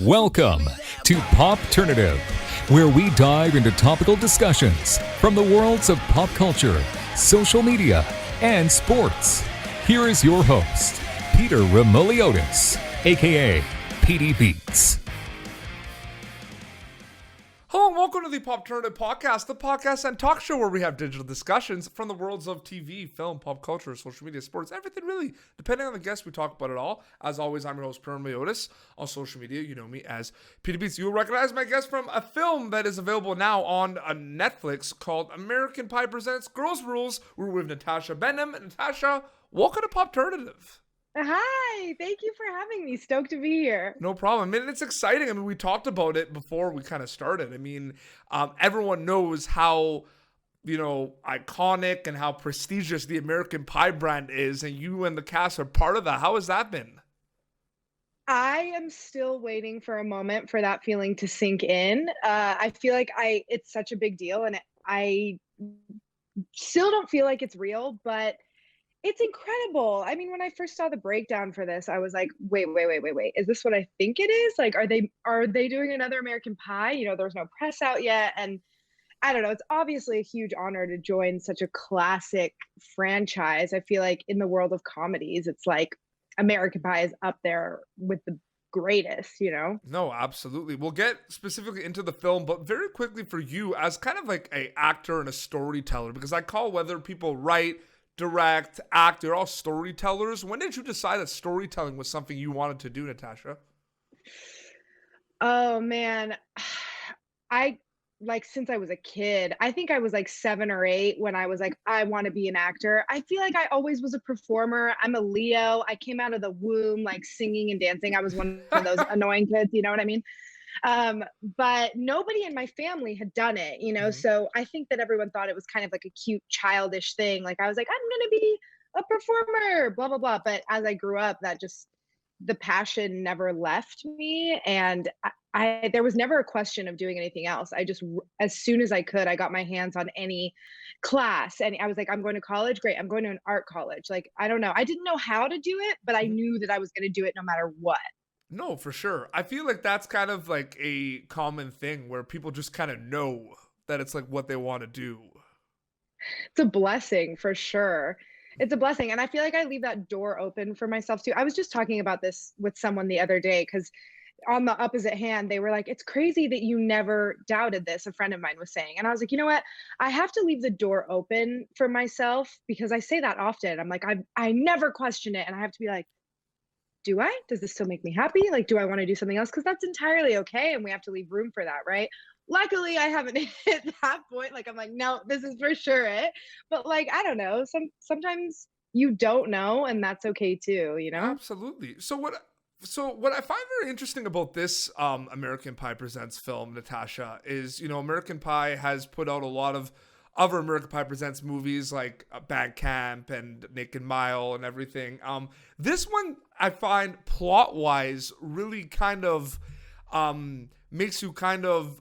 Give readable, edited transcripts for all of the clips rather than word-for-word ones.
Welcome to Popternative, where we dive into topical discussions from the worlds of pop culture, social media, and sports. Here is your host, Peter Remoliotis, aka PD Beats. Hello and welcome to the Popternative Podcast, the podcast and talk show where we have digital discussions from the worlds of TV, film, pop culture, social media, sports, everything really. Depending on the guest, we talk about it all. As always, I'm your host, Peter Remoliotis. On social media, you know me as PD Beats. You will recognize my guest from a film that is available now on Netflix called American Pie Presents Girls Rules. We're with Natasha Behnam. Natasha, welcome to Popternative. Hi, thank you for having me. Stoked to be here. No problem. I mean, it's exciting. I mean, we talked about it before we kind of started. I mean, everyone knows how, iconic and how prestigious the American Pie brand is, and you and the cast are part of that. How has that been? I am still waiting for a moment for that feeling to sink in. I feel like it's such a big deal, and I still don't feel like it's real, but it's incredible. I mean, when I first saw the breakdown for this, I was like, wait. Is this what I think it is? Like, are they doing another American Pie? There's no press out yet. And I don't know. It's obviously a huge honor to join such a classic franchise. I feel like in the world of comedies, it's like American Pie is up there with the greatest, No, absolutely. We'll get specifically into the film, but very quickly for you as kind of like a actor and a storyteller, because I call whether people write, direct, act, they're all storytellers. When did you decide that storytelling was something you wanted to do, Natasha? Oh man. Since I was a kid, I think I was like 7 or 8 when I was like, I want to be an actor. I feel like I always was a performer. I'm a Leo. I came out of the womb like singing and dancing. I was one of those annoying kids, you know what I mean? But nobody in my family had done it, so I think that everyone thought it was kind of like a cute childish thing. Like I was like, I'm gonna be a performer, blah blah blah. But as I grew up, the passion never left me, and I there was never a question of doing anything else. I just, as soon as I could, I got my hands on any class, and I was like, I'm going to college, great, I'm going to an art college. Like, I don't know, I didn't know how to do it, but I knew that I was going to do it no matter what. No, for sure. I feel like that's kind of like a common thing where people just kind of know that it's like what they want to do. It's a blessing for sure. It's a blessing. And I feel like I leave that door open for myself too. I was just talking about this with someone the other day because on the opposite hand, they were like, it's crazy that you never doubted this, a friend of mine was saying. And I was like, you know what? I have to leave the door open for myself because I say that often. I'm like, I never question it. And I have to be like, do I? Does this still make me happy? Like, do I want to do something else? Because that's entirely okay. And we have to leave room for that, right? Luckily, I haven't hit that point. Like, I'm like, no, this is for sure it. But like, I don't know. Sometimes you don't know, and that's okay too, Absolutely. So what I find very interesting about this American Pie Presents film, Natasha, is, American Pie has put out a lot of other American Pie Presents movies like Bad Camp and Naked Mile and everything. This one, I find plot-wise, really kind of makes you kind of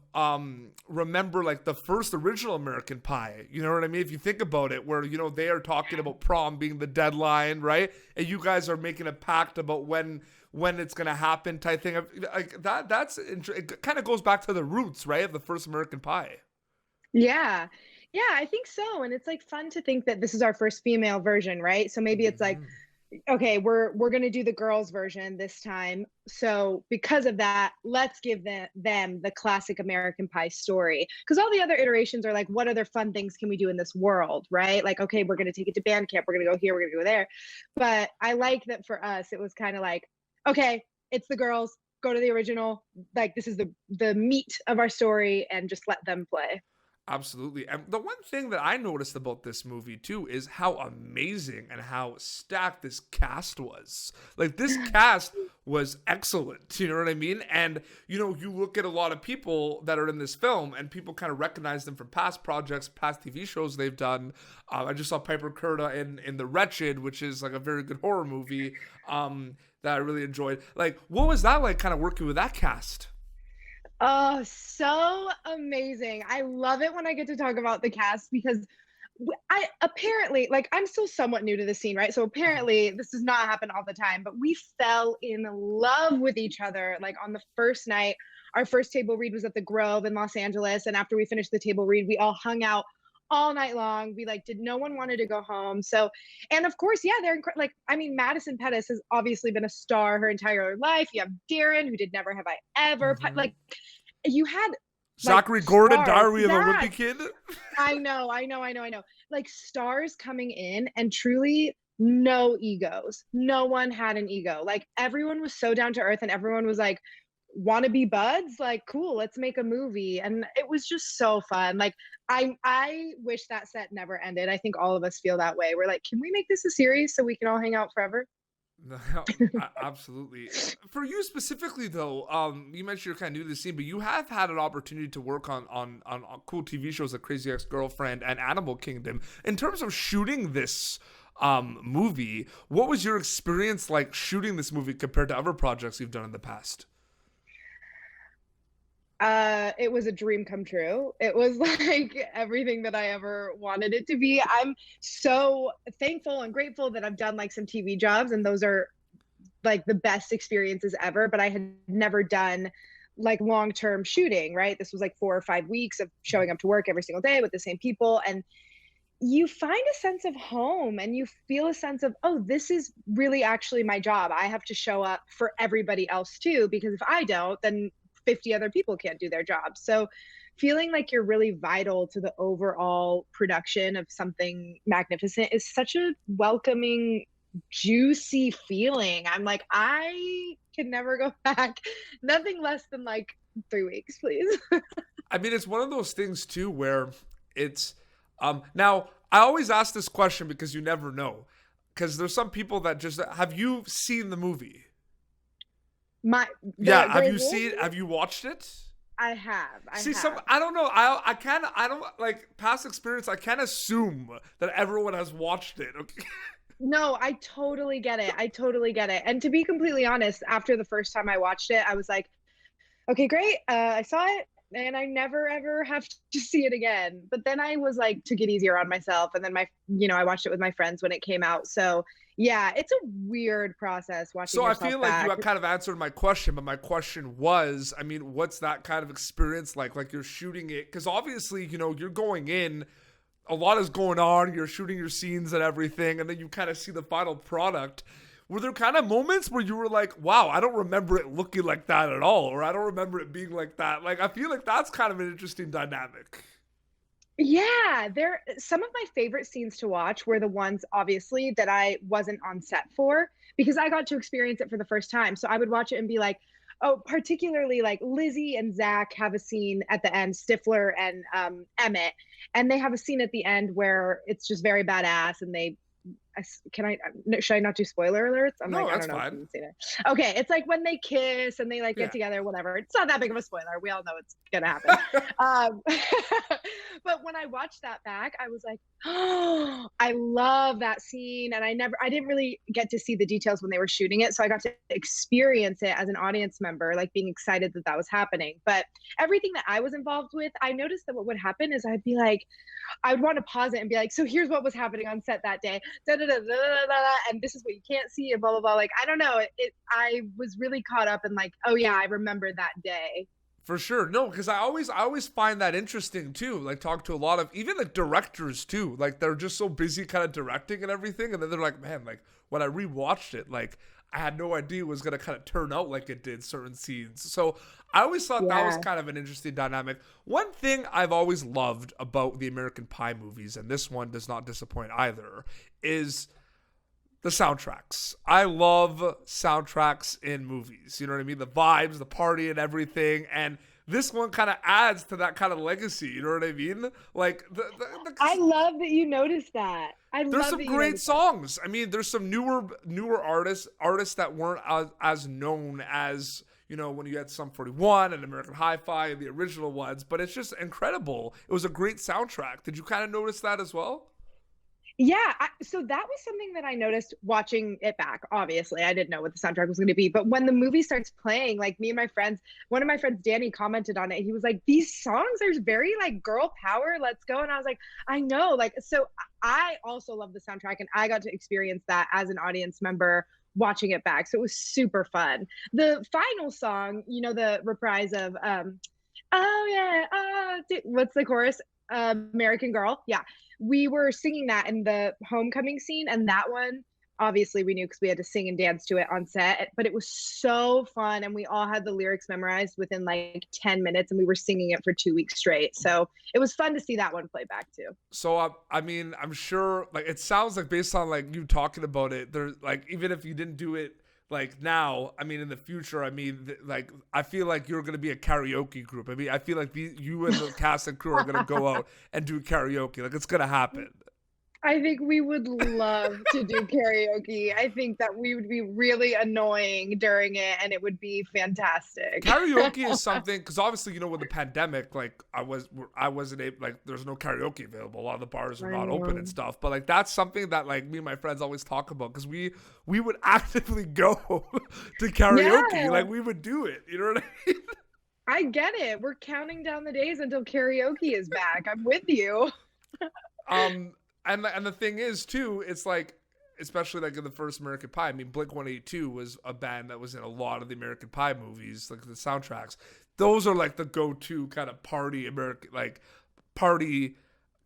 remember like the first original American Pie. You know what I mean? If you think about it, where, they are talking about prom being the deadline, right? And you guys are making a pact about when it's going to happen type thing. Like it kind of goes back to the roots, right? Of the first American Pie. Yeah. Yeah, I think so. And it's like fun to think that this is our first female version, right? So maybe it's like, okay, we're going to do the girls version this time. So because of that, let's give them the classic American Pie story. Because all the other iterations are like, what other fun things can we do in this world, right? Like, okay, we're going to take it to band camp. We're going to go here. We're going to go there. But I like that for us, it was kind of like, okay, it's the girls. Go to the original. Like, this is the meat of our story, and just let them play. Absolutely. And the one thing that I noticed about this movie too is how amazing and how stacked this cast was. Like, this cast was excellent, you know what I mean? And, you look at a lot of people that are in this film and people kind of recognize them from past projects, past TV shows they've done. I just saw Piper Curda in The Wretched, which is like a very good horror movie that I really enjoyed. Like, what was that like kind of working with that cast? Oh, so amazing. I love it when I get to talk about the cast because I apparently, like, I'm still somewhat new to the scene, right? So apparently this does not happen all the time, but we fell in love with each other like on the first night. Our first table read was at the Grove in Los Angeles, and after we finished the table read, we all hung out all night long. We like did no one wanted to go home. So, and of course, yeah, like I mean, Madison Pettis has obviously been a star her entire life. You have Darren, who did Never Have I Ever. Mhm. Like you had like Zachary Gordon, stars. Diary of a Yeah, Wimpy Kid. I know. Like stars coming in and truly no egos. No one had an ego. Like everyone was so down to earth and everyone was like, want to be buds? Like, cool, let's make a movie. And it was just so fun. Like I wish that set never ended. I think all of us feel that way. We're like, can we make this a series so we can all hang out forever? No, absolutely. For you specifically, though, you mentioned you're kind of new to the scene, but you have had an opportunity to work on cool TV shows like Crazy Ex-Girlfriend and Animal Kingdom. In terms of shooting this movie, what was your experience like shooting this movie compared to other projects you've done in the past? It was a dream come true. It was like everything that I ever wanted it to be. I'm so thankful and grateful that I've done like some TV jobs, and those are like the best experiences ever, but I had never done like long-term shooting, right? This was like 4 or 5 weeks of showing up to work every single day with the same people, and you find a sense of home and you feel a sense of, oh, this is really actually my job. I have to show up for everybody else too, because if I don't, then 50 other people can't do their job. So feeling like you're really vital to the overall production of something magnificent is such a welcoming, juicy feeling. I'm like, I can never go back. Nothing less than like 3 weeks, please. I mean, it's one of those things too where it's now I always ask this question because you never know. Because there's some people that just have you seen the movie? My Yeah, have the you wolf, seen have you watched it? I have. I See, have. I don't know. I kind of I don't like past experience. I can't assume that everyone has watched it. Okay. No, I totally get it. I totally get it. And to be completely honest, after the first time I watched it, I was like, okay, great. I saw it and I never ever have to see it again. But then I was like, took it easier on myself. And then I watched it with my friends when it came out. So yeah, it's a weird process watching So I yourself feel like you back. have kind of answered my question, but my question was, I mean, what's that kind of experience like? Like you're shooting it, because obviously, you're going in, a lot is going on, you're shooting your scenes and everything, and then you kind of see the final product. Were there kind of moments where you were like, wow, I don't remember it looking like that at all, or I don't remember it being like that? Like, I feel like that's kind of an interesting dynamic. Yeah, there some of my favorite scenes to watch were the ones obviously that I wasn't on set for because I got to experience it for the first time. So I would watch it and be like, oh, particularly like Lizzie and Zach have a scene at the end, Stifler and Emmett, and they have a scene at the end where it's just very badass and can I should I not do spoiler alerts? I'm No, like, I that's don't know if fine. you can see it. Okay, it's like when they kiss and they like Yeah. get together, whatever. It's not that big of a spoiler. We all know it's gonna happen. um, but when I watched that back, I was like, oh, I love that scene. And I didn't really get to see the details when they were shooting it. So I got to experience it as an audience member, like being excited that that was happening. But everything that I was involved with, I noticed that what would happen is I'd be like, I would want to pause it and be like, so here's what was happening on set that day, da, da, da, da, da, da, and this is what you can't see, and blah blah blah. Like I don't know, I was really caught up in like, oh yeah, I remember that day. For sure. No, because I always find that interesting too. Like talk to a lot of even the directors too. Like they're just so busy kind of directing and everything. And then they're like, man, like when I rewatched it, like I had no idea it was gonna kind of turn out like it did certain scenes. So I always thought that was Yeah. kind of an interesting dynamic. One thing I've always loved about the American Pie movies, and this one does not disappoint either, is the soundtracks. I love soundtracks in movies. You know what I mean? The vibes, the party, and everything. And this one kind of adds to that kind of legacy. You know what I mean? Like I love that you noticed that. I there's love some that you great noticed that. songs. I mean, there's some newer artists that weren't as known as when you had Sum 41 and American Hi-Fi and the original ones. But it's just incredible. It was a great soundtrack. Did you kind of notice that as well? Yeah, so that was something that I noticed watching it back. Obviously, I didn't know what the soundtrack was going to be, but when the movie starts playing, like me and my friends, one of my friends, Danny, commented on it. He was like, "These songs are very like girl power. Let's go!" And I was like, "I know." Like, so I also love the soundtrack, and I got to experience that as an audience member watching it back. So it was super fun. The final song, the reprise of "Oh yeah, what's the chorus? American Girl." Yeah, we were singing that in the homecoming scene, and that one obviously we knew because we had to sing and dance to it on set, but it was so fun, and we all had the lyrics memorized within like 10 minutes, and we were singing it for 2 weeks straight. So it was fun to see that one play back too. So I mean, I'm sure like it sounds like based on like you talking about it, there's like even if you didn't do it like now, I mean in the future, I mean like I feel like you're gonna be a karaoke group. I mean I feel like you and the cast and crew are gonna go out and do karaoke. Like it's gonna happen. I think we would love to do karaoke. I think that we would be really annoying during it, and it would be fantastic. Karaoke is something because obviously with the pandemic, like I wasn't able, like there's no karaoke available. A lot of the bars are not open and stuff. But like that's something that like me and my friends always talk about because we would actively go to karaoke. Yeah. Like we would do it. You know what I mean? I get it. We're counting down the days until karaoke is back. I'm with you. And the thing is too, it's like especially like in the first American Pie. I mean, Blink-182 was a band that was in a lot of the American Pie movies, like the soundtracks. Those are like the go-to kind of party party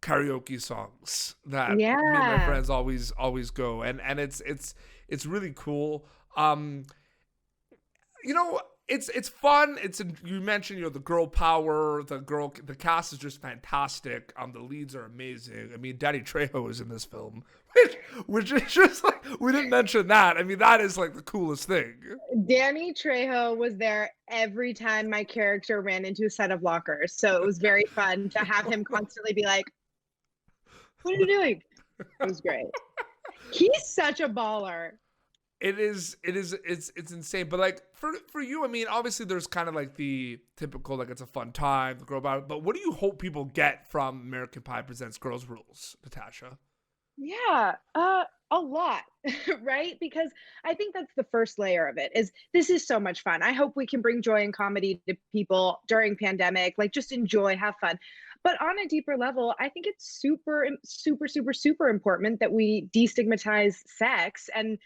karaoke songs that me and my friends always go, and it's really cool. It's fun. You mentioned the girl power. The cast is just fantastic. The leads are amazing. I mean, Danny Trejo is in this film, which is just like we didn't mention that. I mean, that is like the coolest thing. Danny Trejo was there every time my character ran into a set of lockers, so it was very fun to have him constantly be like, "What are you doing?" It was great. He's such a baller. It's insane. But like for you, I mean, obviously there's kind of like the typical like it's a fun time, the girl about it. But what do you hope people get from American Pie Presents Girls Rules, Natasha? Yeah, a lot, right? Because I think that's the first layer of it is this is so much fun. I hope we can bring joy and comedy to people during pandemic, like just enjoy, have fun. But on a deeper level, I think it's super, super, super, super important that we destigmatize sex and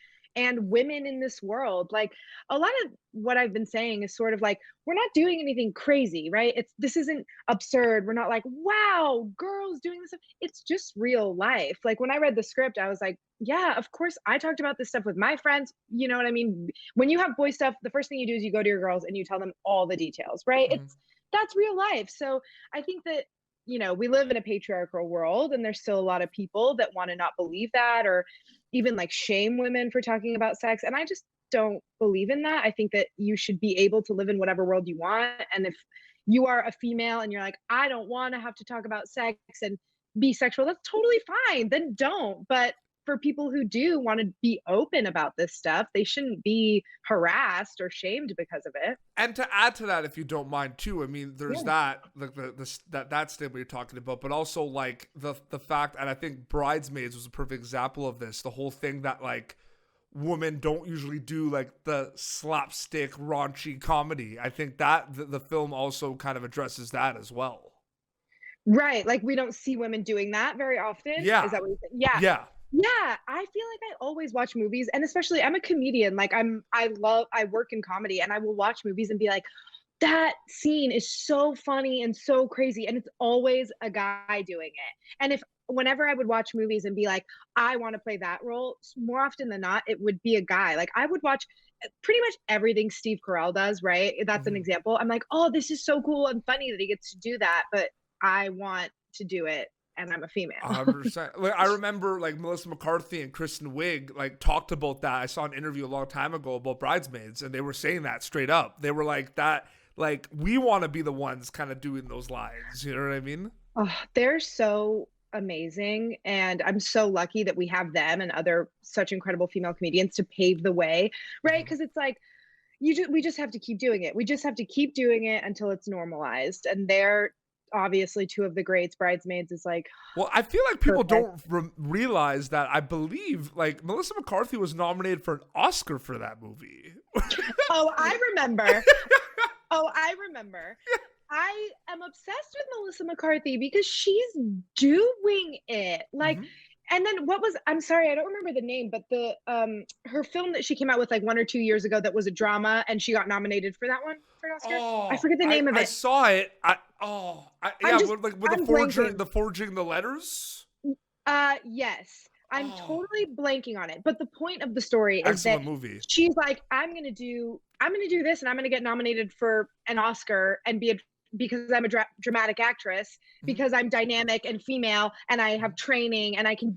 women in this world. Like a lot of what I've been saying is sort of like we're not doing anything crazy, right? This isn't absurd. We're not like, wow, girls doing this. It's just real life. Like when I read the script, I was like, yeah, of course I talked about this stuff with my friends. You know what I mean? When you have boy stuff, the first thing you do is you go to your girls and you tell them all the details, right? Mm-hmm. That's real life. So I think that we live in a patriarchal world, and there's still a lot of people that want to not believe that or even like shame women for talking about sex. And I just don't believe in that. I think that you should be able to live in whatever world you want. And if you are a female and you're like, I don't want to have to talk about sex and be sexual, that's totally fine. Then don't. But for people who do want to be open about this stuff, they shouldn't be harassed or shamed because of it. And to add to that, if you don't mind too, I mean, there's that like that stigma you're talking about, but also like the fact, and I think Bridesmaids was a perfect example of this. The whole thing that like women don't usually do like the slapstick raunchy comedy. I think that the film also kind of addresses that as well. Right, like we don't see women doing that very often. Yeah. Is that what you think? Yeah. Yeah. Yeah, I feel like I always watch movies, and especially I'm a comedian. Like I work in comedy, and I will watch movies and be like, that scene is so funny and so crazy, and it's always a guy doing it. And whenever I would watch movies and be like, I want to play that role, more often than not, it would be a guy. Like I would watch pretty much everything Steve Carell does, right? That's an example. I'm like, oh, this is so cool and funny that he gets to do that, but I want to do it. And I'm a female. 100%. Like, I remember like Melissa McCarthy and Kristen Wiig like talked about that. I saw an interview a long time ago about Bridesmaids, and they were saying that straight up. They were like that, like we want to be the ones kind of doing those lines. You know what I mean? Oh, they're so amazing, and I'm so lucky that we have them and other such incredible female comedians to pave the way, right? Because it's like we just have to keep doing it. We just have to keep doing it until it's normalized, and they're obviously two of the greats. Bridesmaids is like Well, I feel like people perfect. don't realize that I believe like Melissa McCarthy was nominated for an Oscar for that movie. Oh, I remember. Oh, I remember. I am obsessed with Melissa McCarthy because she's doing it. Like, Mhm. and then I'm sorry, I don't remember the name, but the her film that she came out with like 1 or 2 years ago that was a drama and she got nominated for that one for an Oscar. I Oh, forget the name of I it. saw it. I'm Yeah, just with I'm blanking. the forging the letters. Yes. I'm Oh, totally blanking on it. But the point of the story is that excellent movie. she's like, I'm gonna do this and I'm gonna get nominated for an Oscar and because I'm a dramatic actress, Mhm, because I'm dynamic and female and I have mhm. training and I can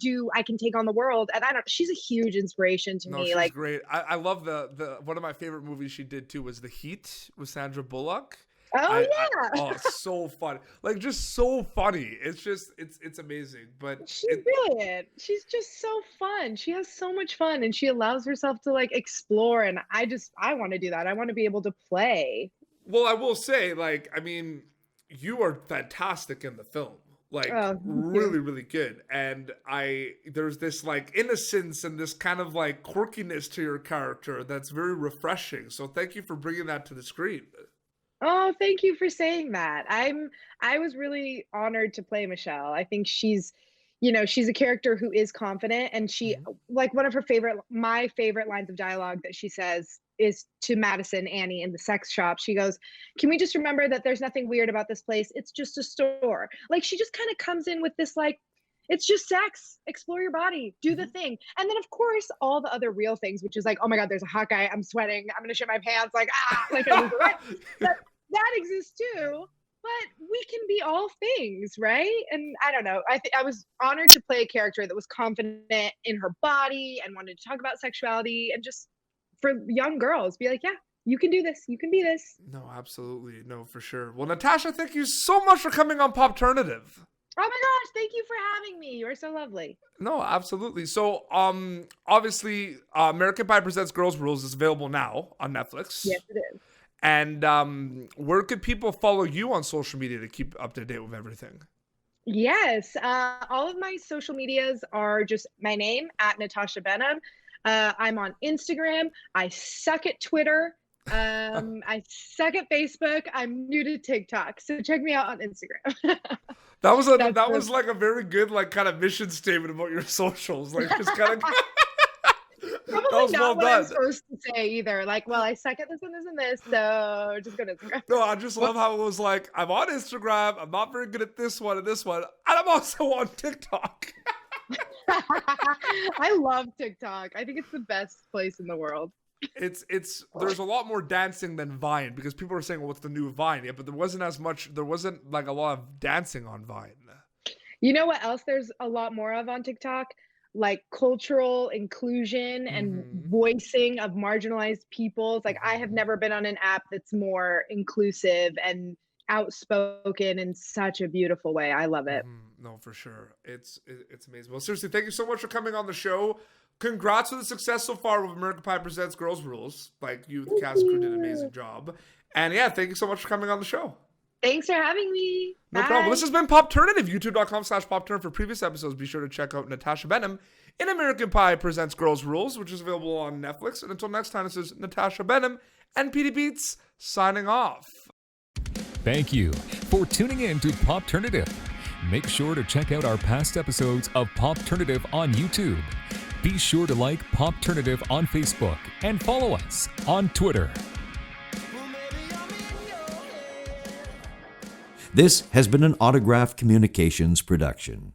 take on the world. And she's a huge inspiration to No, me. she's Like, great. I love the one of my favorite movies she did too was The Heat with Sandra Bullock. oh yeah, Oh, it's so fun. Like just so funny. It's just it's amazing. But she's it brilliant. She's just so fun. She has so much fun and she allows herself to like explore. And I want to do that. I want to be able to play. well, I will say, like, I mean, you are fantastic in the film. Like, Oh, thank you. really, really good. And there's this like innocence and this kind of like quirkiness to your character that's very refreshing. So thank you for bringing that to the screen. Oh, thank you for saying that. I was really honored to play Michelle. I think she's a character who is confident and she Mhm. like my favorite lines of dialogue that she says is to Madison Annie in the sex shop. She goes, "Can we just remember that there's nothing weird about this place? It's just a store." Like she just kind of comes in with this like it's just sex. Explore your body. Do the Mhm. thing. And then of course all the other real things, which is like, oh my God, there's a hot guy. I'm sweating. I'm gonna shit my pants. Like, like I lose the right. That exists too, but we can be all things, right? And I don't know. I was honored to play a character that was confident in her body and wanted to talk about sexuality and just for young girls be like, yeah, you can do this. You can be this. No, absolutely. No, for sure. Well, Natasha, thank you so much for coming on Popternative. Oh my gosh, thank you for having me. You're so lovely. No, absolutely. So, obviously, American Pie Presents Girls Rules is available now on Netflix. Yes, it is. And where could people follow you on social media to keep up to date with everything? Yes, all of my social medias are just my name at Natasha Behnam. I'm on Instagram. I suck at Twitter. I suck at Facebook. I'm new to TikTok, so check me out on Instagram. That's That the was like a very good like kind of mission statement about your socials. Like just kind of that probably was well not what I'm done. supposed to say either. Like, well, I suck at this and this and this, so just go to Instagram. No, I just love how it was like I'm on Instagram. I'm not very good at this one and I'm also on TikTok. I love TikTok. I think it's the best place in the world. It's there's a lot more dancing than Vine because people are saying, well, what's the new Vine? Yeah, but there wasn't like a lot of dancing on Vine. You know what else there's a lot more of on TikTok? Like cultural inclusion and Mm-hmm. voicing of marginalized peoples. Like I have Mm-hmm. never been on an app that's more inclusive and outspoken in such a beautiful way. I love it. No, for sure. It's amazing. Well, seriously, thank you so much for coming on the show. Congrats on the success so far with American Pie Presents Girls Rules. Like you, the Thank cast and crew did an you. amazing job. And yeah, thank you so much for coming on the show. Thanks for having me. No problem. Well, Bye. this has been Popternative, youtube.com/Popturn. For previous episodes, be sure to check out Natasha Behnam in American Pie Presents Girls Rules, which is available on Netflix. And until next time, this is Natasha Behnam and PD Beats signing off. Thank you for tuning in to Popternative. Make sure to check out our past episodes of Popternative on YouTube. Be sure to like Popternative on Facebook and follow us on Twitter. This has been an Autograph Communications production.